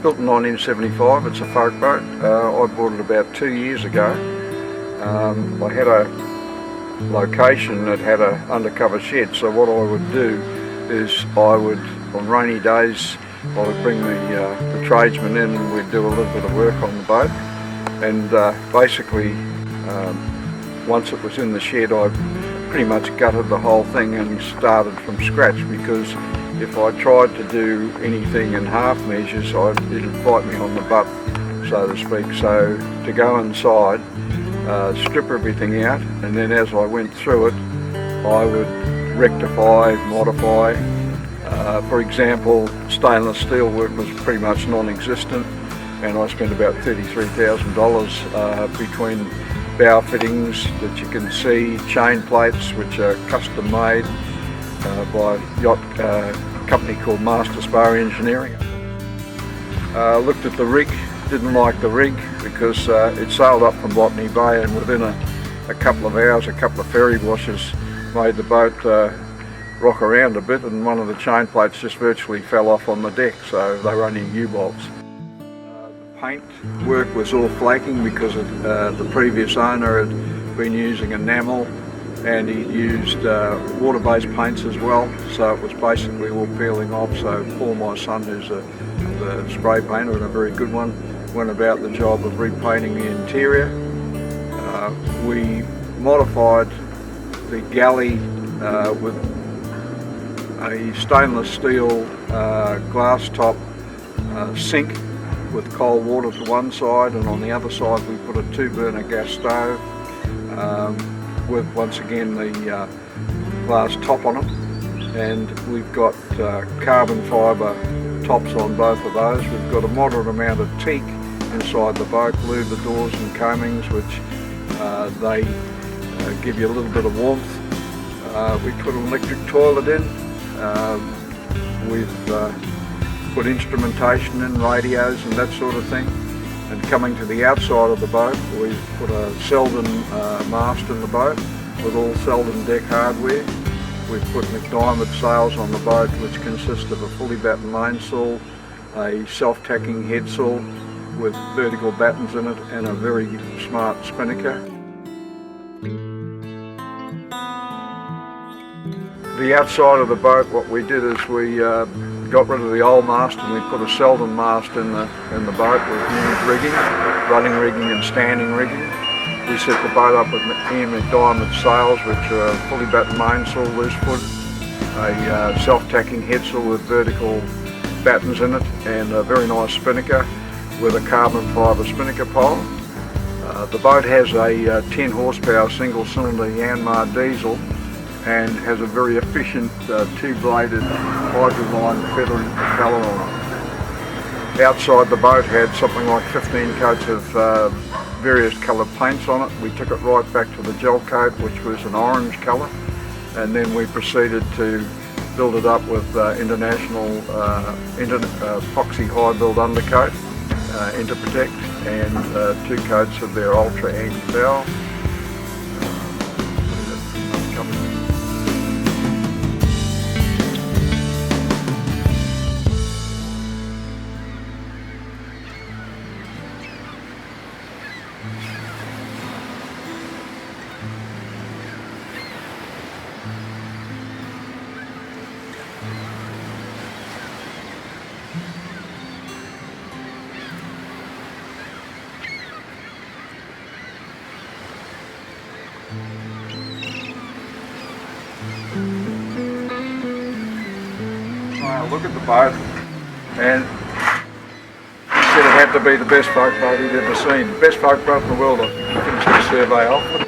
Built in 1975, it's a folk boat. I bought it about 2 years ago. I had a location that had an undercover shed, so what I would do is on rainy days, I would bring the tradesmen in and we'd do a little bit of work on the boat. And basically, once it was in the shed, I pretty much gutted the whole thing and started from scratch, because if I tried to do anything in half measures, it'd bite me on the butt, so to speak. So to go inside, strip everything out, and then as I went through it, I would rectify, modify. For example, stainless steel work was pretty much non-existent, and I spent about $33,000 between bow fittings that you can see, chain plates which are custom made by a yacht company called Master Spar Engineering. Looked at the rig, didn't like the rig because it sailed up from Botany Bay, and within a couple of hours a couple of ferry washes made the boat rock around a bit, and one of the chain plates just virtually fell off on the deck, so they were only U-bolts. The paint work was all flaking because the previous owner had been using enamel, and he used water-based paints as well, so it was basically all peeling off. So Paul, my son, who's the spray painter and a very good one, went about the job of repainting the interior. We modified the galley with a stainless steel glass top sink with cold water to one side, and on the other side we put a 2-burner gas stove with, once again, the glass top on it, and we've got carbon fibre tops on both of those. We've got a moderate amount of teak inside the boat, glued the doors and coamings, which they give you a little bit of warmth. We put an electric toilet in. We've put instrumentation in, radios and that sort of thing. And coming to the outside of the boat, we've put a Selden mast in the boat with all Selden deck hardware. We've put McDiarmid sails on the boat, which consist of a fully battened mainsail, a self-tacking headsail with vertical battens in it, and a very smart spinnaker. The outside of the boat, what we did is we got rid of the old mast and we put a Selden mast in the boat with new rigging, running rigging and standing rigging. We set the boat up with Ian McDiarmid sails, which are a fully battened mainsail, loose foot, a self-tacking headsail with vertical battens in it, and a very nice spinnaker with a carbon fibre spinnaker pole. The boat has a 10 horsepower single cylinder Yanmar diesel and has a very efficient 2-bladed hydroline feathering propeller on it. Outside the boat had something like 15 coats of various coloured paints on it. We took it right back to the gel coat, which was an orange colour, and then we proceeded to build it up with international epoxy high build undercoat, Interprotect, and 2 coats of their ultra anti-foul. Look at the boat, and he said it had to be the best folk boat he'd ever seen. Best folk boat in the world. I finished the survey off.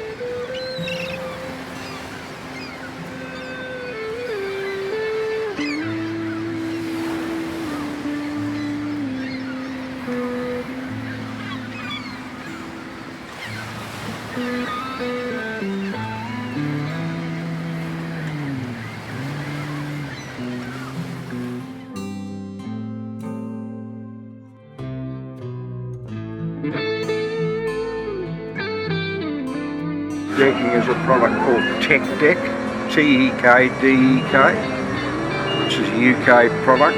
Decking is a product called Tech Deck, T-E-K-D-E-K, which is a UK product.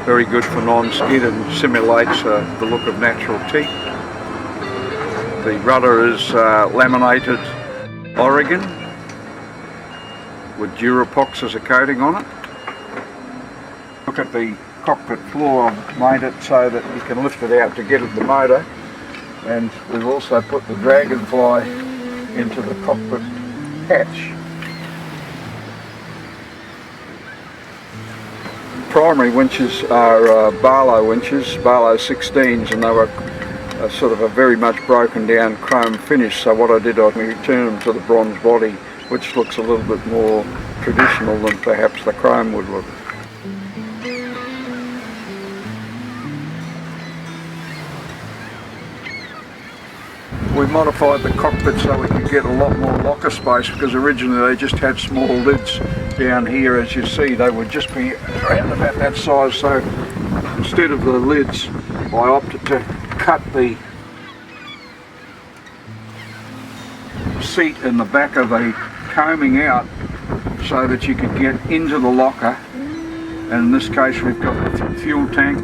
very good for non-skid and simulates the look of natural teak. The rudder is laminated Oregon with Durapox as a coating on it. Look at the cockpit floor. I've made it so that you can lift it out to get at the motor, and we've also put the Dragonfly into the cockpit hatch. Primary winches are Barlow winches, Barlow 16s, and they were sort of a very much broken down chrome finish, so what I did, I returned them to the bronze body, which looks a little bit more traditional than perhaps the chrome would look. We modified the cockpit so we could get a lot more locker space, because originally they just had small lids down here. As you see, they would just be around about that size, so instead of the lids I opted to cut the seat in the back of the coaming out so that you could get into the locker. And in this case we've got the fuel tank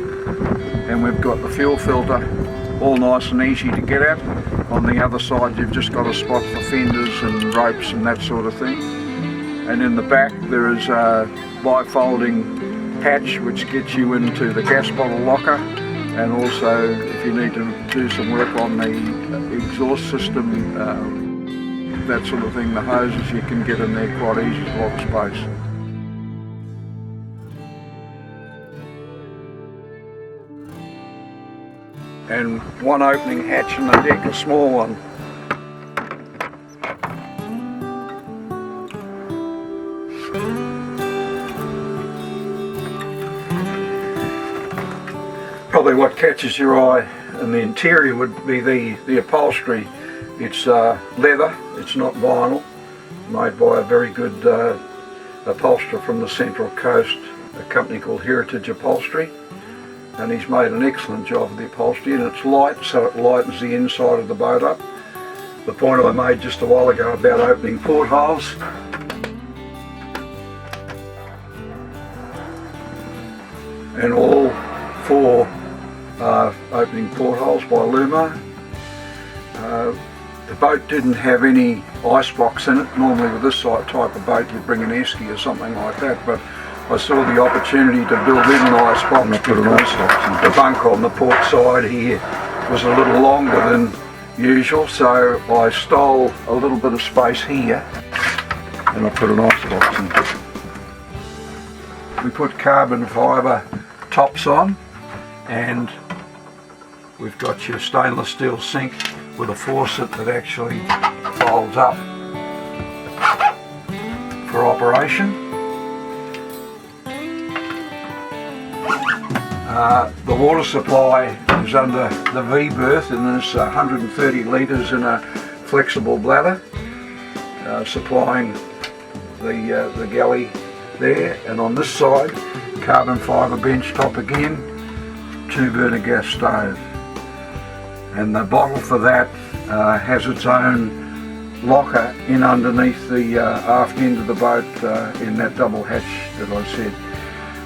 and we've got the fuel filter, all nice and easy to get at. On the other side you've just got a spot for fenders and ropes and that sort of thing. And in the back there is a bifolding hatch which gets you into the gas bottle locker, and also if you need to do some work on the exhaust system, that sort of thing, the hoses, you can get in there quite easy to lock space. And one opening hatch in the deck, a small one. Probably what catches your eye in the interior would be the upholstery. It's leather, it's not vinyl, made by a very good upholsterer from the Central Coast, a company called Heritage Upholstery, and he's made an excellent job of the upholstery, and it's light, so it lightens the inside of the boat up. The point I made just a while ago about opening portholes. And all four opening portholes by Lumo. The boat didn't have any icebox in it. Normally with this type of boat you'd bring an esky or something like that, but I saw the opportunity to build in an icebox because the bunk on the port side here was a little longer than usual, so I stole a little bit of space here and I put an icebox in. We put carbon fibre tops on, and we've got your stainless steel sink with a faucet that actually folds up for operation. The water supply is under the V berth, and there's 130 litres in a flexible bladder supplying the galley there. And on this side, carbon fibre bench top again, 2 burner gas stove. And the bottle for that has its own locker in underneath the aft end of the boat in that double hatch that I said.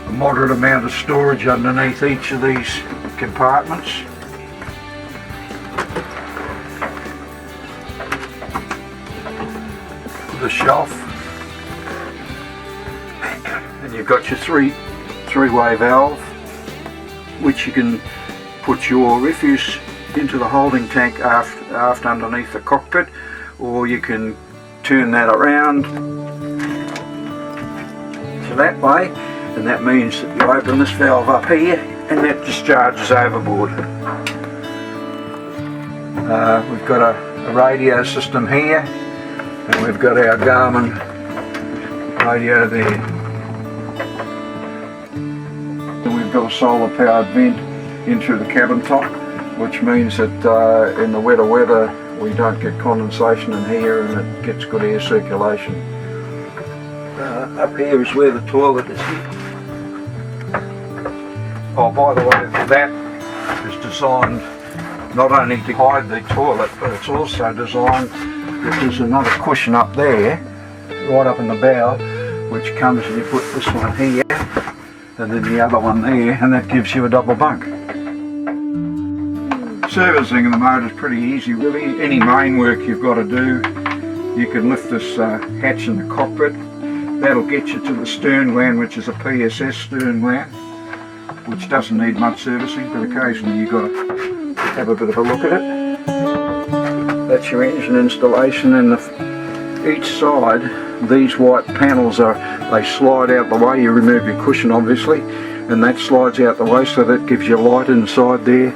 A moderate amount of storage underneath each of these compartments. The shelf. And you've got your three-way valve, which you can put your refuse into the holding tank aft underneath the cockpit, or you can turn that around to that way, and that means that you open this valve up here and that discharges overboard. We've got a radio system here, and we've got our Garmin radio there. And we've got a solar powered vent in through the cabin top, which means that in the wetter weather we don't get condensation in here, and it gets good air circulation. Up here is where the toilet is here. Oh, by the way, that is designed not only to hide the toilet, but it's also designed that there's another cushion up there, right up in the bow, which comes and you put this one here, and then the other one there, and that gives you a double bunk. Servicing of the motor is pretty easy really. Any main work you've got to do, you can lift this hatch in the cockpit. That'll get you to the stern gland, which is a PSS stern gland, which doesn't need much servicing, but occasionally you've got to have a bit of a look at it. That's your engine installation, and each side, these white panels they slide out the way. You remove your cushion obviously, and that slides out the way, so that gives you light inside there.